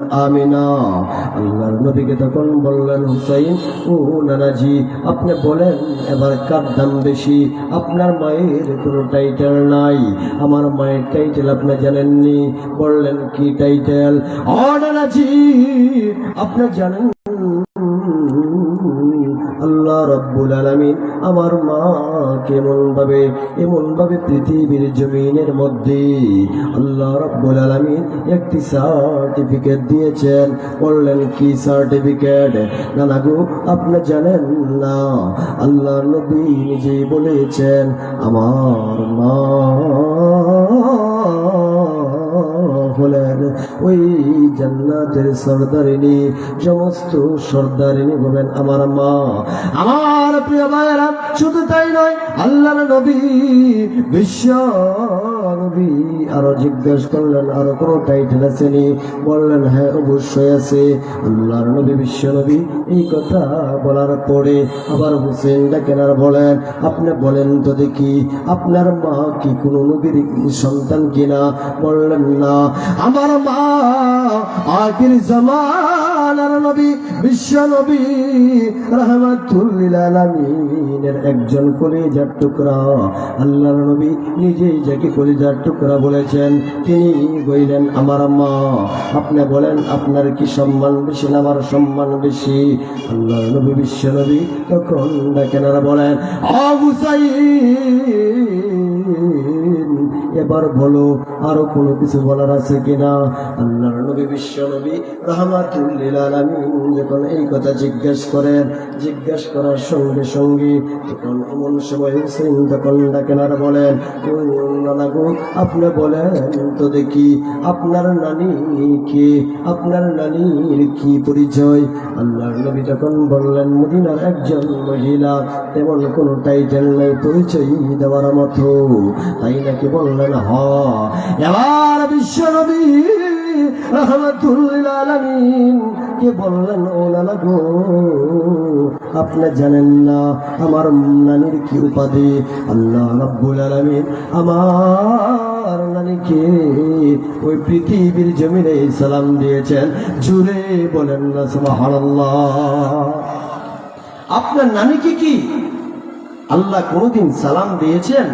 আমিনা। আল্লাহর নবীকে তখন বললেন, হুসাইন ও নানাজি, আপনি বলেন এবার কার দাম বেশি? আপনার মায়ের কোনো টাইটেল নাই, আমার মায়ের টাইটেল আপনি জানেননি। বললেন, কি টাইটেল? ও নানাজি, আপনি জানেন আল্লাহ রাব্বুল আলামিন আমার মা এমন ভাবে পৃথিবীর জমিনের মধ্যে আল্লাহ রাব্বুল আলামিন একটি সার্টিফিকেট দিয়েছেন। বললেন, কি সার্টিফিকেট? নানা গো, আপনি জানেন না? আল্লাহ নবী নিজেই বলেছেন, আমার মা হলেন ওই জান্নাতের সর্দারিনী, সমস্ত সর্দারিনী হবেন আমার মা। আমার প্রিয় ভাইয়েরা, শুধু তাই নয়, আল্লাহর নবী বিশ্ব নবী আরো জিজ্ঞেস করলেন, আরো কোনো টাইটেল আছেনি? বললেন, হ্যাঁ অবশ্যই আছে। আল্লাহর নবী বিশ্ব নবী এই কথা বলার পরে আবার হুসেন ডাকেন আর বলেন, আপনি বলেন তো দেখি, আপনার মা কি কোনো নবীর সন্তান কিনা? বললেন, না, আমার মা আখির জামানার নবী বিশ্ব নবী রাহমাতুল লিল আলামিনের একজন কলিজার টুকরা। আল্লাহর নবী নিজেই যাকে কলিজার টুকরা বলেছেন, তিনি বললেন, আমার মা। আপনি বলেন, আপনার কি সম্মান বেশি না আমার সম্মান বেশি? আল্লাহর নবী বিশ্ব নবী তখন ডাকেনারা বলেন, ও হুসাইন, এবার বলো আরো কোনো কিছু বলার আছে কিনা? আল্লাহর নবী বিশ্ব নবী রাহমাতুল লিল আলামিন যখন এই কথা জিজ্ঞেস করার সঙ্গে সঙ্গে তখন এমন সময় হুসেন তখন ডাকেন আর বলেন, নানা গো, আপনি বলেন তো দেখি, আপনার নানি কে? আপনার নানির কি পরিচয়? আল্লাহর নবী তখন বললেন, মদিনার একজন মহিলা, তেমন কোনো টাইটেল নাই পরিচয় দেওয়ার মতো। তাই নাকি? বললেন, হ্যাঁ। এবার বিশ্ব নবী রাহমাতুল লিল আলামিন কে বললেন, ও নানা গো, আপনি জানেন না আমার নানির কি উপাধি? আল্লাহ রাব্বুল আলামিন আমার নানিকে ওই পৃথিবীর জমিনে সালাম দিয়েছেন। জুড়ে বলেন না সুবহানাল্লাহ। আপনার নানিকে কি আল্লাহ কোনদিন সালাম দিয়েছেন?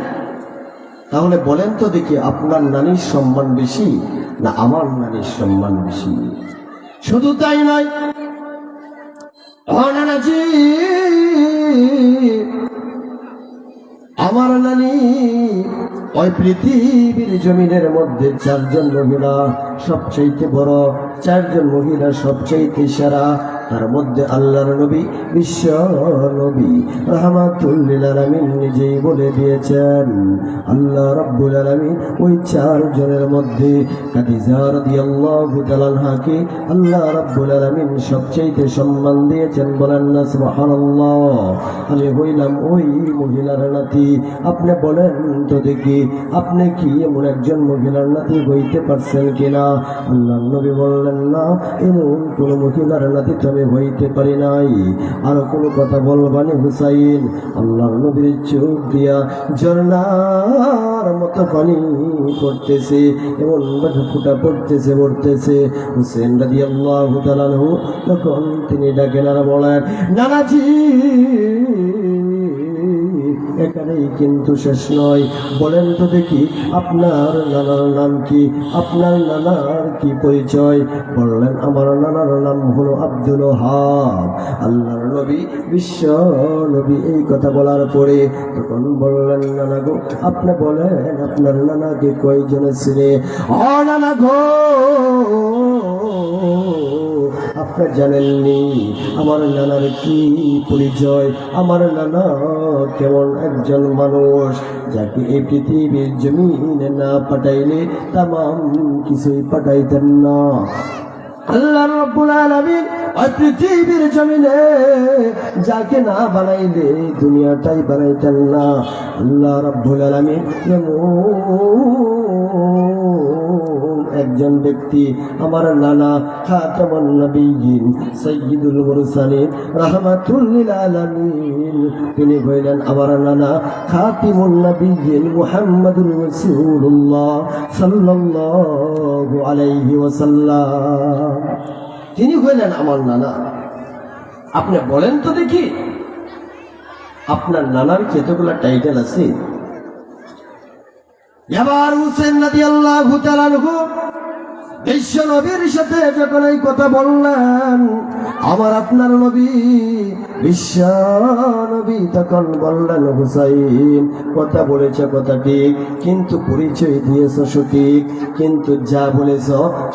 তাহলে বলেন তো দেখি, আপনার নানির সম্মান বেশি না আমার নানির সম্মান বেশি? শুধু তাই নয়, নানাজি, আমার নানি ওই পৃথিবীর জমিনের মধ্যে চারজন মহিলা সবচাইতে বড়, চারজন মহিলা সবচাইতে সেরা। তার মধ্যে আল্লাহর নবী বিশ্ব নবী রাহমাতুল লিল আলামিন নিজেই বলে দিয়েছেন, আল্লাহ রাব্বুল আলামিন ওই চারজনের মধ্যে খাদিজা রাদিয়াল্লাহু তাআলা আনহাকে আল্লাহ রাব্বুল আলামিন সবচেয়ে সম্মান দিয়েছেন। বলেন না সুবহানাল্লাহ। আমি হইলাম ওই মহিলার নাতি। আপনি বলেন তো দেখি, আপনি কি এমন একজন মহিলার নাতি হইতে পারছেন কিনা? আল্লাহর নবী বললেন, না, এমন কোন মহিলার নাতি আমি হইতে পারি নাই। আর কোনো কথা বলবানি হুসাইন? আল্লাহর নবীর চোখ দিয়া ঝর্ণার মতো পানি পড়তেছে, এমন ফুটা পড়তেছে। হুসেন রাদিয়াল্লাহু তাআলা আনহু তখন তিনি ডাকেন আর বলেন, নানাজি, এখানেই কিন্তু শেষ নয়। বলেন তো দেখি, আপনার নানার নাম কি? আপনার নানার কি পরিচয়? বললেন, আমার নানার নাম হলো আব্দুল ওহাব। আল্লাহর নবী বিশ্ব নবী এই কথা বলার পরে তখন বললেন, নানা গো, আপনি বলেন আপনার নানাকে কয়জনে ছিনে? ও নানা গো, আপনি জানেননি আমার নানার কি পরিচয়? আমার নানা কেমন একজন মানুষ, যাকে এই পৃথিবীর জমিনে না পাঠাইলে তামাম কিছুই পাঠাইতেন না। আল্লাহ রাব্বুল আলামিন ওই পৃথিবীর জমিনে যাকে না বানাইলে দুনিয়াটাই বানাইতেন না। আল্লাহ রাব্বুল আলামিন একজন ব্যক্তি, আমার নানা খাতামুন নবিয়্যিন সাইয়্যিদুল মুরসালিন রাহমাতুল লিল আলামিন, তিনি হইলেন আমার নানা খাতিমুন নবিয়্যিন মুহাম্মাদুর রাসূলুল্লাহ সাল্লাল্লাহু আলাইহি ওয়াসাল্লাম। তিনি হইলেন আমার নানা। আপনি বলেন তো দেখি, আপনার নানার কতগুলা টাইটেল আছে? এবার হুসেন রাদিয়াল্লাহু তাআলা আনহু বিশ্ব নবীর সাথে যখন এই কথা বললেন, আমার আপনার নবী বিশ্ব নবী তখন বললেন, হুসাইন কথা বলেছ কথা ঠিক, কিন্তু পরিচয় দিয়েছ সঠিক, কিন্তু যা বলেছ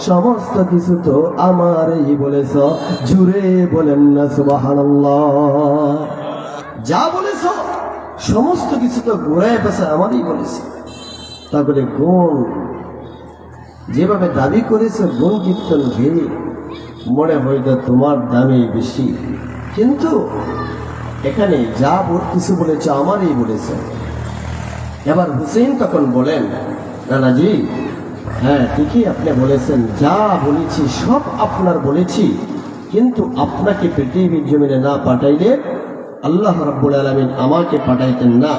সমস্ত কিছু তো আমারই বলেছ। জুড়ে বলেন না সুবহানাল্লাহ। যা বলেছ সমস্ত কিছু তো ঘুরায় পেছে আমারই বলেছে। তারপরে গুণ যেভাবে দাবি করেছে, গুণ কীর্তন গেয়ে মনে হয়তো তোমার দামই বেশি, কিন্তু এখানে যা কিছু বলেছে আমারই বলেছে। এবার হুসেন তখন বলেন, নানাজি হ্যাঁ ঠিকই আপনি বলেছেন, যা বলেছি সব আপনার বলেছি, কিন্তু আপনাকে পৃথিবীর জমিনে না পাঠাইলে আল্লাহ রাব্বুল আলামিন আমাকে পাঠাইতেন না।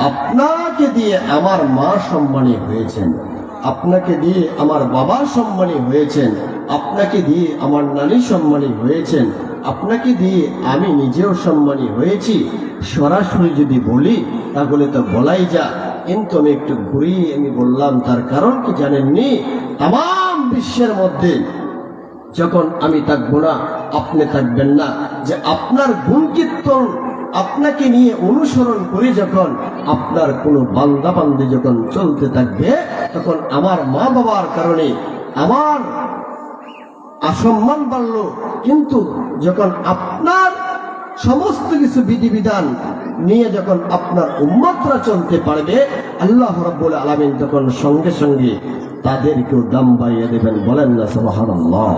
আপনাকে দিয়ে আমার মা সম্মানী হয়েছেন, আপনাকে দিয়ে আমার বাবা সম্মানী হয়েছেন, আপনাকে দিয়ে আমার নানী সম্মানী হয়েছেন, আপনাকে দিয়ে আমি নিজেও সম্মানী হয়েছি। সরাসরি যদি বলি তাহলে তো বলাই যা, কিন্তু আমি একটু ঘুরিয়ে আমি বললাম। তার কারণ কি জানেননি? তাম বিশ্বের মধ্যে যখন আমি থাকবো না, আপনি থাকবেন না, যে আপনার গুণ কীর্তন আপনাকে নিয়ে অনুসরণ করে যখন আপনার কোনো বান্দা বান্দি যখন চলতে থাকবে, তখন আমার মা বাবার কারণে আমার অসম্মান বাড়ল, কিন্তু যখন আপনার সমস্ত কিছু বিধিবিধান নিয়ে যখন আপনার উম্মতরা চলতে পারবে, আল্লাহ রাব্বুল আলামিন তখন সঙ্গে সঙ্গে তাদেরকেও দাম বাড়িয়ে দেবেন। বলেন না সুবহানাল্লাহ।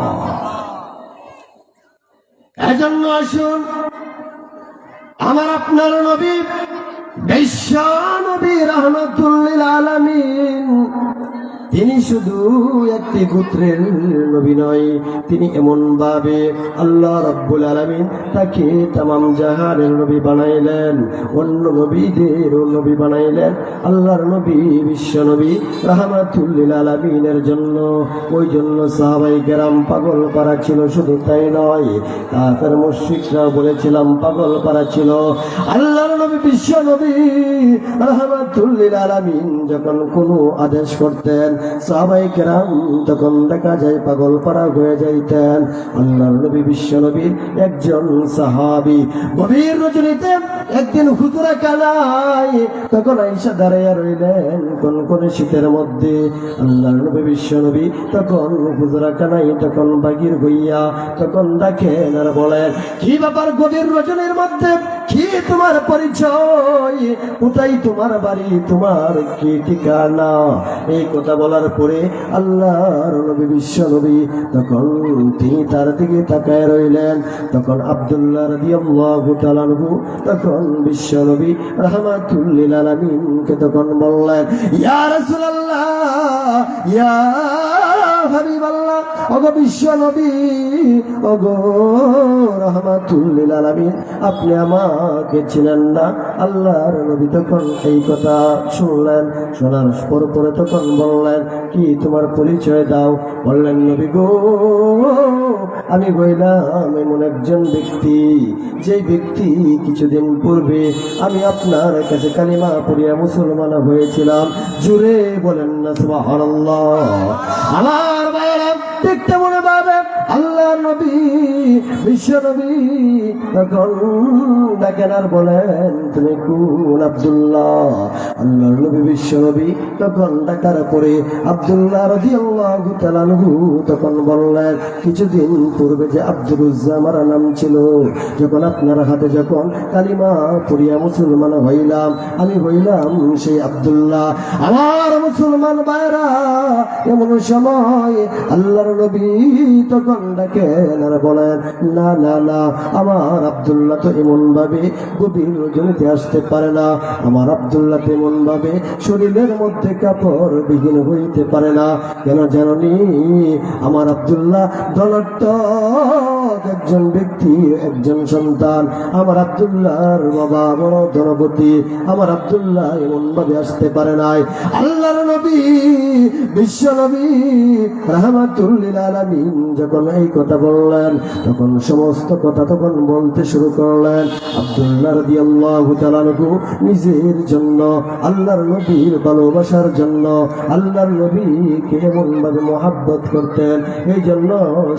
এজন্য আসুন আমার আপনার নবী বিশ্ব নবী রাহমাতুল লিল আলামিন, তিনি শুধু একটি গোত্রের নবী নয়, তিনি এমন ভাবে আল্লাহ রাব্বুল আলামিন তাকে তামাম জাহানের নবী বানাইলেন, অন্য নবীদেরও নবী বানাইলেন। আল্লাহর নবী বিশ্ব নবী রাহমাতুল লিল আলামিনের জন্য। ওই জন্য সাহাবায়ে কেরাম পাগল পারা ছিল, শুধু তাই নয় কাফের মুশরিকরাও বলেছিলাম পাগল পারা ছিল। আল্লাহর নবী বিশ্ব নবী রাহমাতুল লিল আলামিন যখন কোনো আদেশ করতেন, সাহাবায়ে কেরাম তখন দেখা যায় পাগল পারা হয়ে যাইতেন। আল্লাহর নবী বিশ্ব নবীর একজন সাহাবী গভীর রজনীতে একদিন হুজুরা কানায় তখন আয়েশা দাঁড়াইয়া রইলেন কোন শীতের মধ্যে। আল্লাহর নবী বিশ্ব নবী তখন হুজুরা কানায় তখন বাগির হইয়া তখন ডাকেন আর বলেন, কি ব্যাপার গভীর রজনীর মধ্যে, কি তোমার পরিচয়, কোথায় তোমার বাড়ি, তোমার কি ঠিকানা? এই কথা বলার পরে আল্লাহর নবী বিশ্ব নবী তখন তিনি তার দিকে তাকায় রইলেন। তখন আব্দুল্লাহ রাদিয়াল্লাহু তাআলা আনহু তখন বিশ্ব নবী রাহমাতুল লিল আলামিনকে তখন বললেন, ইয়া রাসূলুল্লাহ, ইয়া হাবিবাল্লাহ, ওগো বিশ্ব নবী, ওগো রাহমাতুল লিল আলামিন, আপনি আমাকে চিনেন না? আল্লাহর নবী তখন এই কথা শুনলেন, শোনার পরে তখন বললেন, কি তোমার পরিচয় দাও? বললেন, নবী গো, আমি বললাম এমন একজন ব্যক্তি, যে ব্যক্তি কিছুদিন পূর্বে আমি আপনার কাছে কালিমা পড়িয়া মুসলমান হয়েছিলাম। জুড়ে বলেন না সুবহানাল্লাহ। আমার ভাইরা দেখতে মনে পাবে আল্লাহ নবী বিশ্ব নবী তখন ডাকেন আর বলেন, তুমি কোন আব্দুল্লাহ? আল্লাহর নবী বিশ্ব নবী তখন ডাকার পরে আব্দুল্লাহ রাদিয়াল্লাহু তাআলা আনহু তখন বললেন, কিছুদিন পূর্বে যে আব্দুল উজ্জা আমার নাম ছিল, যখন আপনার হাতে যখন কালিমা পড়িয়া মুসলমান হইলাম, আমি হইলাম সেই আব্দুল্লাহ। আমার মুসলমান ভাইরা, এমন সময় আল্লাহর নবী তখন ডাকেন আর বলেন, না না না, আমার আব্দুল্লাহ তো এমন ভাবে গভীর রজনীতে আসতে পারে না, আমার আব্দুল্লাহ তেমন ভাবে শরীরের মধ্যে কাপড় বিহীন হইতে পারে না। কেন জানি? আমার আব্দুল্লাহ ধনাত্মক একজন ব্যক্তি, একজন সন্তান। আমার আব্দুল্লাহর বাবা বড় ধনপতি, আমার আব্দুল্লাহ এমন ভাবে আসতে পারে নাই। আল্লাহর নবী বিশ্ব নবী রাহমাতুল লিল আলামিন যখন এই কথা কথা বললেন, তখন সমস্ত কথা তখন বলতে শুরু করলেন। আব্দুল্লাহ রাদিয়াল্লাহু তাআলা আনহু নিজের জন্য, আল্লাহর নবীর ভালোবাসার জন্য, আল্লাহর নবীকে এমন ভাবে মহব্বত করতেন, এই জন্য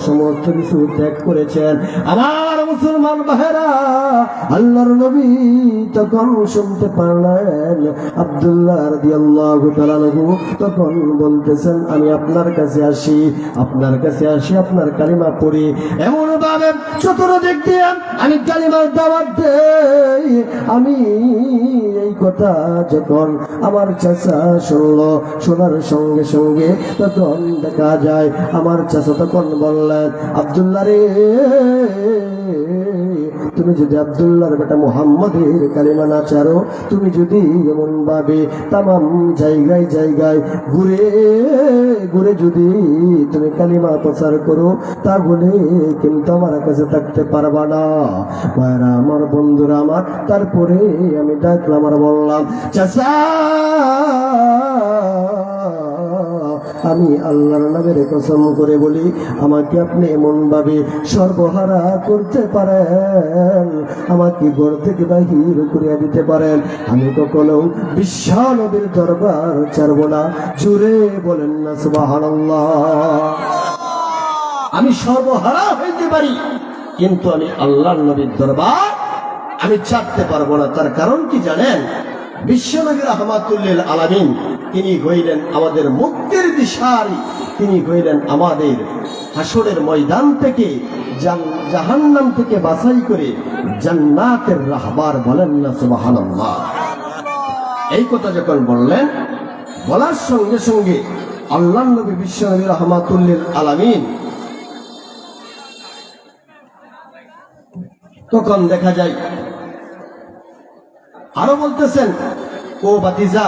সমস্ত কিছু ত্যাগ করেছেন। আমার মুসলমান ভাইরা, আল্লাহর নবী তখন শুনতে পারলেন আব্দুল্লাহ রাদিয়াল্লাহু তাআলা আনহু তখন বলতেছেন, আমি আপনার কাছে আসি, আপনার কাছে আসি, আপনার কালিমা পড়ি। এমন ভাবে চতুর্দিক দিয়ে আমি কালিমার দাওয়াত দেই। আমি এই কথা যখন আমার চাচা শুনলো, শোনার সঙ্গে সঙ্গে তখন দেখা যায় আমার চাচা তখন বললেন, আব্দুল্লাহ রে, তুমি যদি আব্দুল্লাহর বেটা মুহাম্মদের কালিমা না ছাড়ো, তুমি যদি এমন ভাবে তামাম জায়গায় জায়গায় ঘুরে ঘুরে যদি তুমি কালিমা প্রচার করো, তাহলে কিন্তু আমার কাছে থাকতে পারবা না। ভাইরা আমার, বন্ধুরা আমার, তারপরে আমি ডাকলাম আর বললাম, চাচা, আমি আল্লাহর নামের কসম করে বলি, আমাকে আপনি এমন ভাবে সর্বহারা করতে পারেন, আমাকে ঘর থেকে বাহির করে দিতে পারেন, আমি কখনো বিশ্ব নবীর দরবার ছাড়ব না। জুড়ে বলেন না সুবহানাল্লাহ। আমি সর্বহারা হইতে পারি, কিন্তু আমি আল্লাহর নবীর দরবার আমি ছাড়তে পারবো না। তার কারণ কি জানেন? বিশ্বনবী রাহমাতুল লিল আলামিন, তিনি হইলেন আমাদের মুক্তির দিশারি, তিনি হইলেন আমাদের হাসরের ময়দান থেকে, জাহান্নাম থেকে বাছাই করে জান্নাতের রাহবার। বলেন না সুবহানাল্লাহ। এই কথা যখন বললেন, বলার সঙ্গে সঙ্গে আল্লাহর নবী বিশ্বনবী রাহমাতুল লিল আলামিন তখন দেখা যায় আরো বলতেছেন, ও বাতিজা,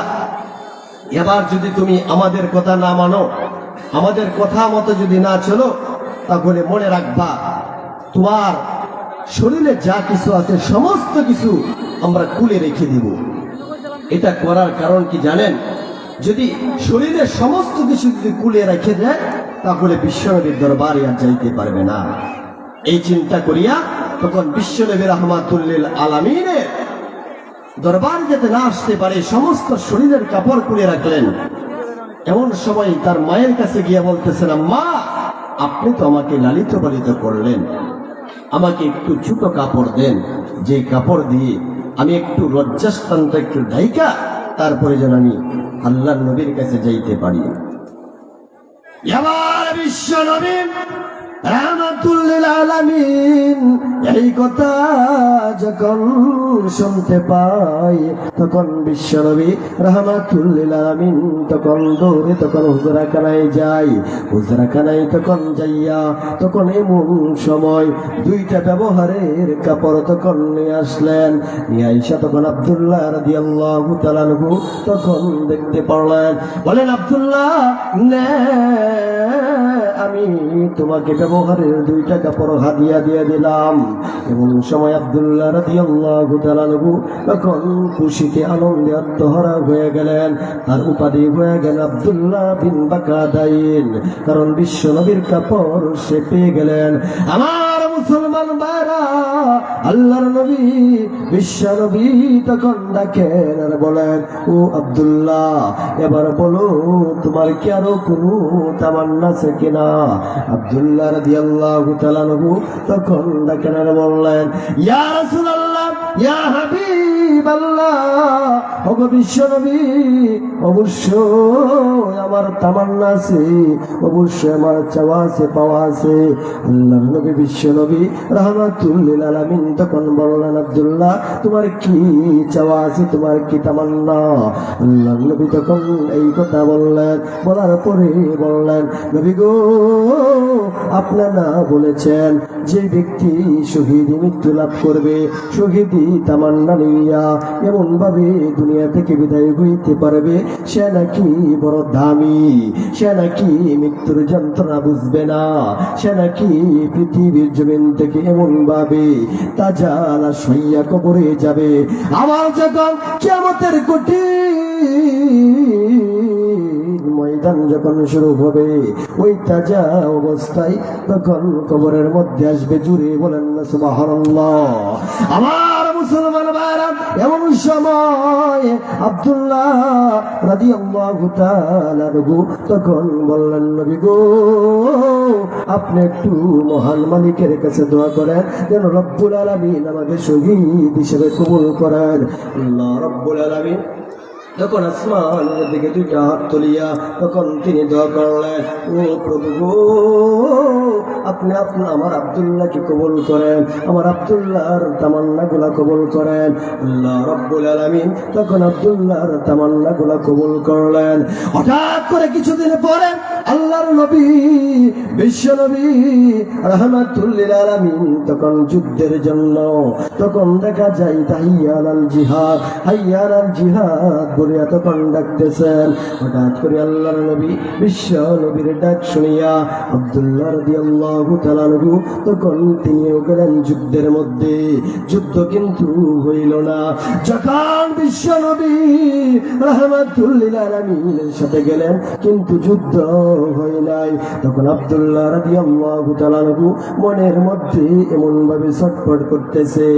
এবার যদি তুমি আমাদের কথা না মানো, আমাদের কথা মতো যদি না চলো, তাহলে মনে রাখবা তোমার শরীরে যা কিছু আছে সমস্ত কিছু আমরা খুলে রেখে দিব। এটা করার কারণ কি জানেন? যদি শরীরের সমস্ত কিছু যদি খুলে রেখে দেয়, তাহলে বিশ্বনবীর দরবারে আর যাইতে পারবে না। এই চিন্তা করিয়া তখন বিশ্বনবী রাহমাতুল লিল আলামিনের দরবার যাতে না আসতে পারে, সমস্ত শরীরের কাপড় খুলে রাখলেন। এমন সময় তার মায়ের কাছে গিয়ে বলতেছেন, মা, আপনি তো আমাকে লালিত পালিত করলেন, আমাকে একটু ছোট কাপড় দেন, যে কাপড় দিয়ে আমি একটু লজ্জাস্থানটা একটু ঢাইকা তারপরে যেন আমি আল্লাহর নবীর কাছে যাইতে পারি। এবার বিশ্ব নবী রাহমাতুল লিল আলামিন এই কথা যখন শুনতে পাই, তখন বিশ্বনবী রাহমাতুল লিল আলামিন তখন দৌড়ে তখন হুজরাখানায় যায়। হুজরাখানায় তখন যাইয়া তখন এমন সময় দুইটা ব্যবহারের কাপড় তখন নিয়ে আসলেন। নিয়ে আইসা তখন আব্দুল্লাহ রাদিয়াল্লাহু তাআলা আনহু তখন দেখতে পারলেন। বলেন, আব্দুল্লাহ, আমি তোমাকে ব্যবহারের দুইটা কাপড় হাদিয়া দিয়ে দিলাম। এমন সময় আব্দুল্লাহ রাদিয়াল্লাহু তাআলা আনহু তখন খুশিতে আনন্দে আত্মহারা হয়ে গেলেন। তার উপাধি হয়ে গেল আব্দুল্লাহ বিন বাকাদাইন, কারণ বিশ্ব নবীর কাপড় সে পেয়ে গেলেন। আমার মুসলমান ভাইরা, আল্লাহর নবী বিশ্ব নবী তখন ডাকেন আর বলেন, ও আব্দুল্লাহ, এবার বলো তোমার কি আরো কোনো তামান্না আছে কিনা? আব্দুল্লাহ রাদিয়াল্লাহু তাআলা আনহু তখন ডাকেন আর বললেন, ইয়া রাসূলুল্লাহ, ইয়া হাবিবাল্লাহ, ওগো বিশ্বনবী, অবশ্যই আমার তামান্না আছে, অবশ্যই আমার চাওয়া আছে, পাওয়া আছে। আল্লাহর নবী বিশ্বনবী রাহমাতুল লিল আলামিন তখন বললেন, আব্দুল্লাহ, তোমার কি চাওয়া আছে, তোমার কি তামান্না? আল্লাহর নবী তখন এই কথা বললেন। বলার পরে বললেন, নবী গো, আপনারা বলেছেন যে ব্যক্তি শহীদ মৃত্যু লাভ করবে, শহীদি তামান্না লইয়া এমন ভাবে দুনিয়া থেকে বিদায় হইতে পারবে, সে নাকি বড় দামি, সে নাকি মৃত্যুর যন্ত্রণা বুঝবে না, সে নাকি পৃথিবীর জমিন থেকে এমন ভাবে তাজা লাশ হইয়া কবরে যাবে। আমার যখন কিয়ামতের কঠিন বিধান যখন শুরু হবে, ওই তাজা অবস্থায় তখন কবরের মধ্যে আসবে। জুড়ে বলেন না সুবহানাল্লাহ। আমার মুসলমান ভাইরা, এমন সময় আব্দুল্লাহ রাদিয়াল্লাহু তাআলা আনহু তখন বললেন, নবী গো, আপনি একটু মহান মালিকের কাছে দোয়া করেন যেন রব্বুল আলামিন আমাকে শহীদ হিসেবে কবুল করেন। আল্লাহ রব্বুল আলামিন যখন আসমানের দিকে দুইটা হাত তুলিয়া তখন তিনি দোয়া করলেন, ও প্রভু গো, আপনি আমার আব্দুল্লাহকে কবুল করেন, আমার আব্দুল্লাহর তামান্না গুলা কবুল করেন। আল্লাহ রব্বুল আলামিন তখন আব্দুল্লাহর তামান্না গুলা কবুল করলেন। হঠাৎ করে কিছুদিন পরে আল্লাহর নবী, বিশ্ব নবী রাহমাতুল লিল আলামিন তখন যুদ্ধের জন্য তখন দেখা যায় হাইয়া আলাল জিহাদ, হাইয়া আলাল জিহাদ বলিয়া তখন ডাকতেছেন। হঠাৎ করে আল্লাহর নবী, বিশ্ব নবীর ডাক শুনিয়া আব্দুল্লাহ রাদিয়াল্লাহু তাআলা আনহু তখন তিনিও গেলেন যুদ্ধের মধ্যে। যুদ্ধ কিন্তু হইল না। যখন বিশ্ব নবী রাহমাতুল লিল আলামিনের সাথে গেলেন কিন্তু যুদ্ধ হয় নাই, তখন আব্দুল্লাহ রাদিয়াল্লাহু তাআলা আনহু মনের মধ্যে এমন ভাবে ছটফট করতেছে,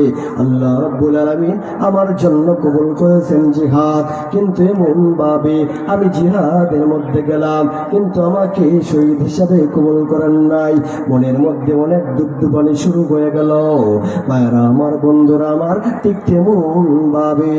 আল্লাহ রাব্বুল আলামিন আমার জন্য কবুল করেছেন জিহাদ, কিন্তু এমন ভাবে আমি জিহাদের মধ্যে গেলাম কিন্তু আমাকে শহীদ হিসাবে কবুল করেন নাই। মনের মধ্যে অনেক দুঃখপানি শুরু হয়ে গেল। ভাইরা আমার, বন্ধুরা আমার, ঠিক তেমন ভাবে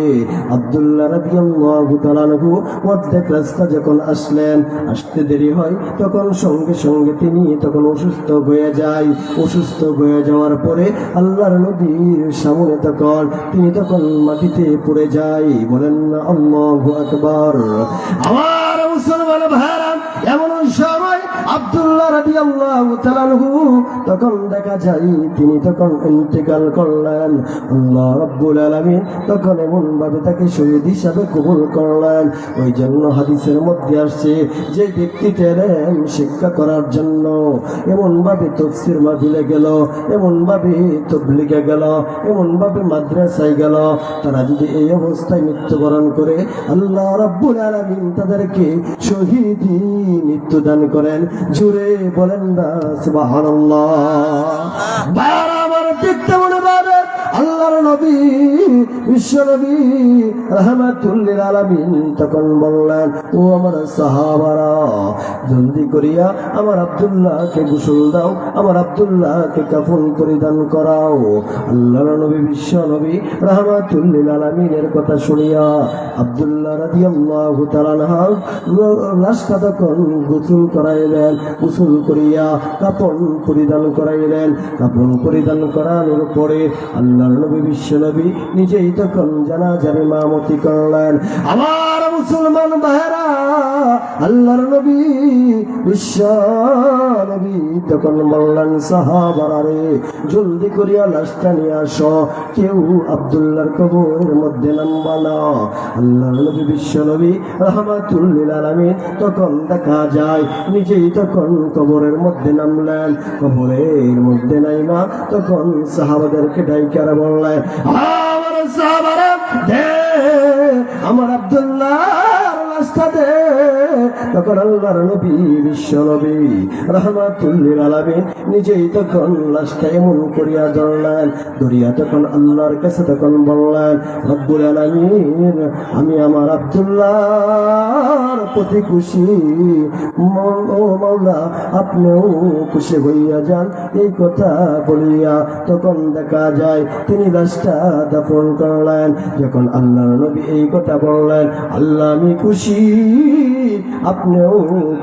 আব্দুল্লাহ রাদিয়াল্লাহু তাআলা আনহু অর্ধেক রাস্তা যখন আসলেন, আসতে দেরি হয়, তখন সঙ্গে সঙ্গে তিনি তখন অসুস্থ হয়ে যায়। অসুস্থ হয়ে যাওয়ার পরে আল্লাহর নবীর সামনে তখন তিনি তখন মাটিতে পড়ে যায়। বলেন না আল্লাহু আকবার। আমার মুসলমান ভাইরা, এমন সময় আব্দুল্লাহ রাদিয়াল্লাহু তাআলা আনহু তখন দেখা যায় তিনি তখন ইন্তেকাল করলেন। আল্লাহ রাব্বুল আলামিন তখন এমন ভাবে তাকে শহীদ হিসাবে কবুল করলেন। ওই জন্য হাদিসের মধ্যে আসছে, যে ব্যক্তিটা এলেম শিক্ষা করার জন্য এমন ভাবে তাফসীর মাহফিলে গেল, এমন ভাবে তাবলীগে গেল, এমন ভাবে মাদ্রাসায় গেল, তারা যদি এই অবস্থায় মৃত্যুবরণ করে, আল্লাহ রাব্বুল আলামিন তাদেরকে শহীদি মৃত্যু দান করেন। জুড়ে বলেন না সুবহানাল্লাহ। বাবা আমার, দেখতে মনে পাবে আল্লাহর নবী, বিশ্ব নবী রাহমাতুল লিল আলামিন তখন বললেন, ও আমার সাহাবারা, জলদি করিয়া আমার আব্দুল্লাহকে গোসল দাও, আমার আব্দুল্লাহকে কাফন পরিধান করাও। আল্লাহর নবী, বিশ্ব নবী রাহমাতুল লিল আলামিনের কথা শুনিয়া আব্দুল্লাহ রাদিয়াল্লাহু তাআলা আনহু লাশটা তখন গোসল করাইলেন। গোসল করিয়া কাফন পরিধান করাইলেন। কাফন পরিধান করানোর পরে আল্লাহর নবী, বিশ্ব নবী নিজেই তখন জানাজার ইমামতি করলেন। আমার মুসলমান ভাইরা, আল্লাহর নবী, বিশ্ব নবী তখন বললেন, সাহাবারা রে, জলদি করিয়া লাশটা নিয়ে আসো, কেউ আব্দুল্লাহর কবরের মধ্যে নামবা না। আল্লাহর নবী, বিশ্ব নবী রাহমাতুল লিল আলামিন তখন দেখা যায় নিজেই তখন কবরের মধ্যে নামলেন। কবরের মধ্যে নাইমা তখন সাহাবাদেরকে ডাইকারা বললেন, আমার সাহাবারা দে আমার আব্দুল্লাহর লাশটা দে। তখন আল্লাহর নবী, বিশ্ব নবী রাহমাতুল লিল আলামিন নিজেই তখন লাশটা এমন করিয়া ধরলেন। ধরিয়া তখন আল্লাহর কাছে তখন বললেন, রব্বুল আলামিন, আমি আমার আব্দুল্লাহর প্রতি খুশি, ও মাওলা আপনিও খুশি হইয়া যান। এই কথা বলিয়া তখন দেখা যায় তিনি লাশটা দাফন করলেন। যখন আল্লাহর নবী এই কথা বললেন, আল্লাহ আমি খুশি, আপনিও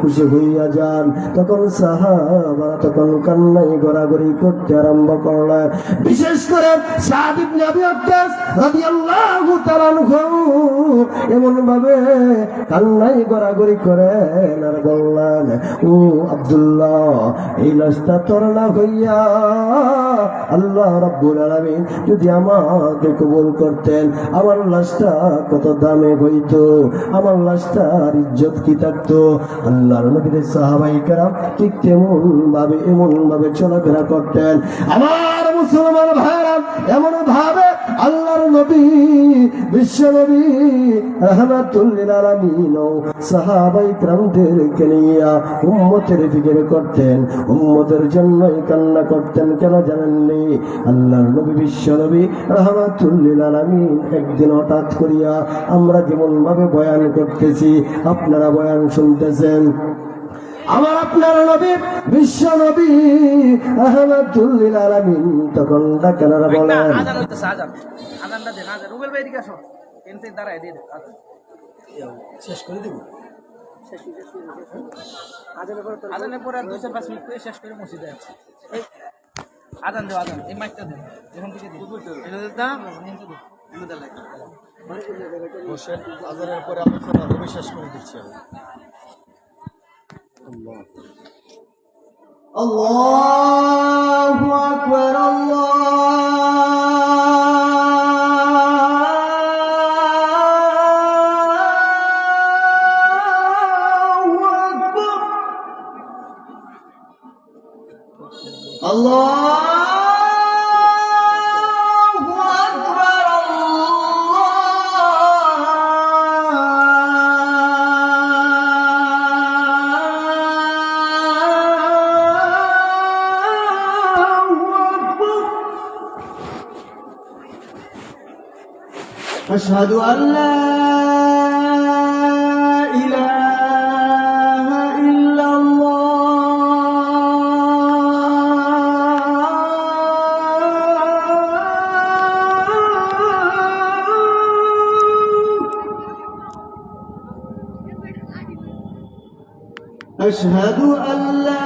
খুশি হইয়া যান, তখন সাহাবারা তখন কান্নাই গড়াগড়ি করতে আরম্ভ করলেন। বিশেষ করে সাদ ইবনে আবি ওয়াক্কাস রাদিয়াল্লাহু তাআলা আনহু এমন ভাবে কান্নাই গড়াগড়ি করেন আর বললেন, ও আব্দুল্লাহ, এই লাশটা তোর না হইয়া আল্লাহ রাব্বুল আলামিন যদি আমাকে কবুল করতেন, আমার লাশটা কত দামে হইতো, আমার লাশটার ইজ্জত কি থাকতো। আল্লাহর নবীর সাহাবায়ে কেরাম ঠিক তেমন ভাবে এমন ভাবে চলাফেরা করতেন। আমার মুসলমান ভাইরা, এমন ভাবে আল্লাহর নবী বিশ্ব নবী রাহমাতুল লিল আলামিন সাহাবায়ে কিরামদেরকে নিয়ে উম্মতের ফিকির করতেন, উম্মতের জন্যই কান্না করতেন। কেন জানেননি? আল্লাহর নবী বিশ্ব নবী রাহমাতুল লিল আলামিন একদিন হঠাৎ করিয়া আমরা যেমন ভাবে বয়ান করতেছি, আপনারা বয়ান শুনতেছেন, আমার আপনার নবী বিশ্ব নবী রাহমাতুল লিল আলামিন তখন ডাকেনারা বলেন, আজান হইতেছে, আজানটা দেন, আজান রুবেল ভাই এদিকে আসো, এনতে দাঁড়ায় দিয়ে দে আজান শেষ করে দেব। আজানের পরে আর 2-5 মিনিট করে শেষ করে মসজিদে আছে। এই আজান দেও, আজান এই মাইকটা দেন, এখান থেকে দিন এটা দাও, নিতে দিন নিতে লাগে বসেন। আজানের পরে আলোচনা হবে, শেষ করে দিচ্ছি আমি। আল্লাহু আকবার, أشهد أن لا إله إلا الله، أشهد أن لا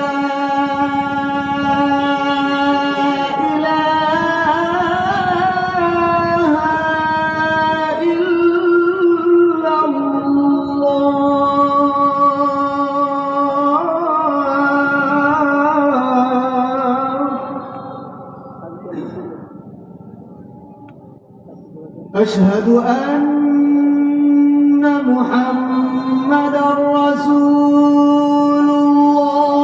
أشهد أن محمدا رسول الله،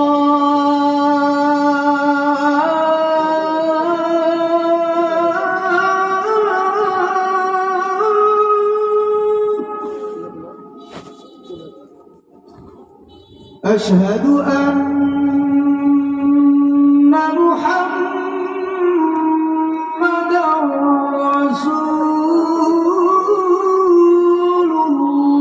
أشهد أن محمدا رسول الله.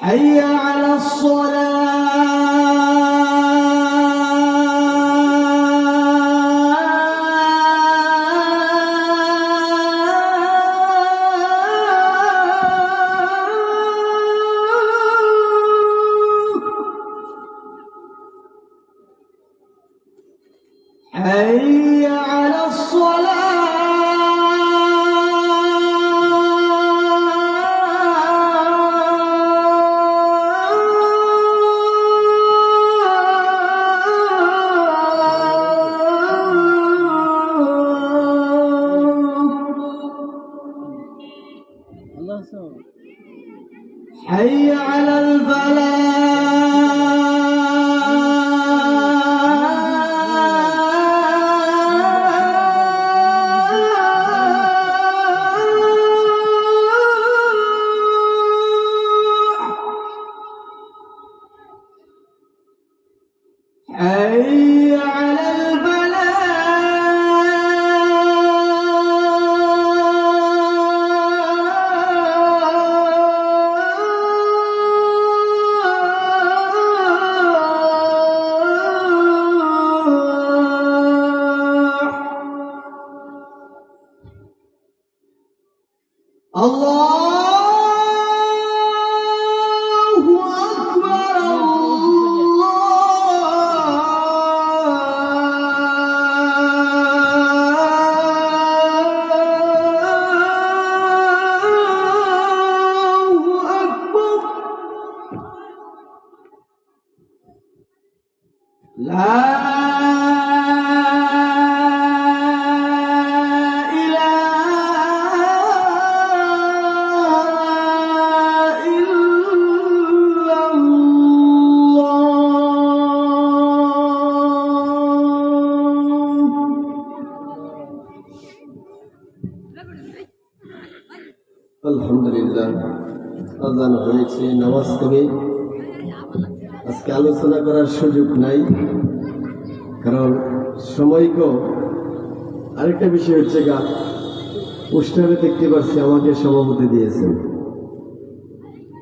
حي على حي على الصلاة، حي على الفلاح، حي على الفلاح. الله أكبر، الله أكبر، لا إله إلا الله. আলহামদুলিল্লাহ, আজান হয়েছে, নামাজ পড়ে আজকে আলোচনা করার সুযোগ নাই, কারণ সময়কেও আরেকটা বিষয় হচ্ছে পোস্টারে দেখতে পাচ্ছি আমাকে সভাপতি দিয়েছেন।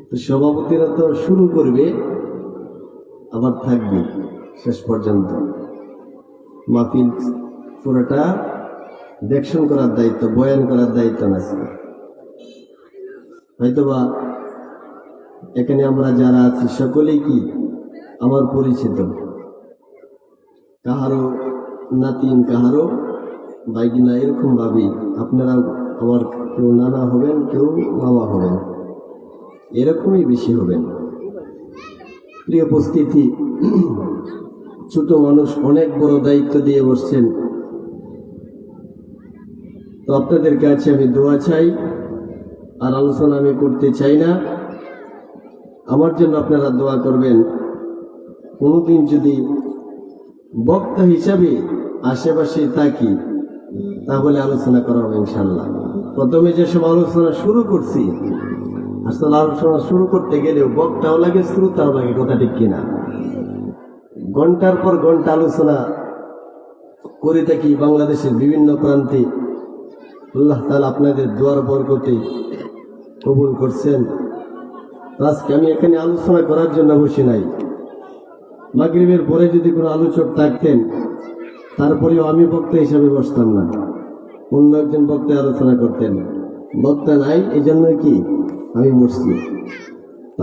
তো সভাপতিরা তো শুরু করবে আবার থাকবে শেষ পর্যন্ত। মাহফিল পুরোটা দেখশন করার দায়িত্ব, বয়ান করার দায়িত্ব না। হয়তোবা এখানে আমরা যারা আছি সকলেই কি আমার পরিচিত, কাহারও নাতিন, কাহারও বাইগিনা, এরকম ভাবি আপনারা আমার কেউ নানা হবেন, কেউ মামা হবেন, এরকমই বেশি হবেন। প্রিয় উপস্থিতি, ছোট মানুষ অনেক বড় দায়িত্ব দিয়ে বসছেন। তো আপনাদের কাছে আমি দোয়া চাই, আর আলোচনা আমি করতে চাই না। আমার জন্য আপনারা দোয়া করবেন। কোনোদিন যদি বক্তা হিসাবে আশেপাশে থাকি তাহলে আলোচনা করা হবে ইনশাল্লাহ। প্রথমে যে সব আলোচনা শুরু করছি, আসলে আলোচনা শুরু করতে গেলেও বক্তাও লাগে, শ্রোতাও লাগে, কথা ঠিক কিনা? ঘন্টার পর ঘন্টা আলোচনা করে থাকি বাংলাদেশের বিভিন্ন প্রান্তে। আল্লাহ তাআলা আপনাদের দোয়ার বরকতে কবুল করছেন। আজকে আমি এখানে আলোচনা করার জন্য বসে নাই। মাগরিবের পরে যদি কোনো আলোচক থাকতেন তারপরেও আমি বক্তা হিসাবে বসতাম না, অন্য একজন বক্তা আলোচনা করতেন। বক্তা নাই, এই জন্য কি আমি বসছি।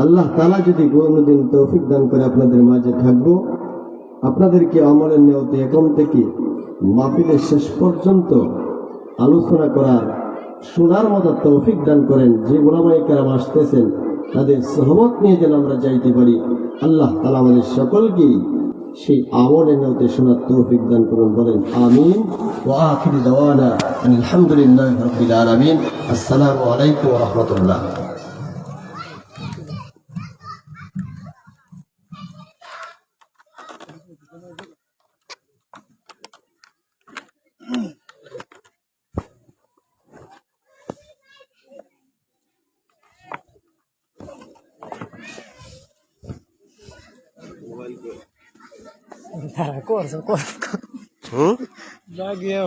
আল্লাহ তাআলা যদি কোনোদিন তৌফিক দান করে আপনাদের মাঝে থাকবো, আপনাদেরকে আমলের নিয়তে এখন থেকে মাহফিলের শেষ পর্যন্ত আলোচনা করার, শোনার মতো তৌফিক দান করেন। যে উলামায়ে কেরাম আসতেছেন তাদের সহমত নিয়ে যেন আমরা যাইতে পারি। আল্লাহ তাআলা আমাদের সকলকে সেই আমলের নিয়তে শোনার তৌফিক দান করুন, বলেন আমিন। ওয়া আখিরু দাওয়ানা আলহামদুলিল্লাহি রাব্বিল আলামিন। আসসালামু আলাইকুম ওয়া রাহমাতুল্লাহ। Course, course. Lagi ya,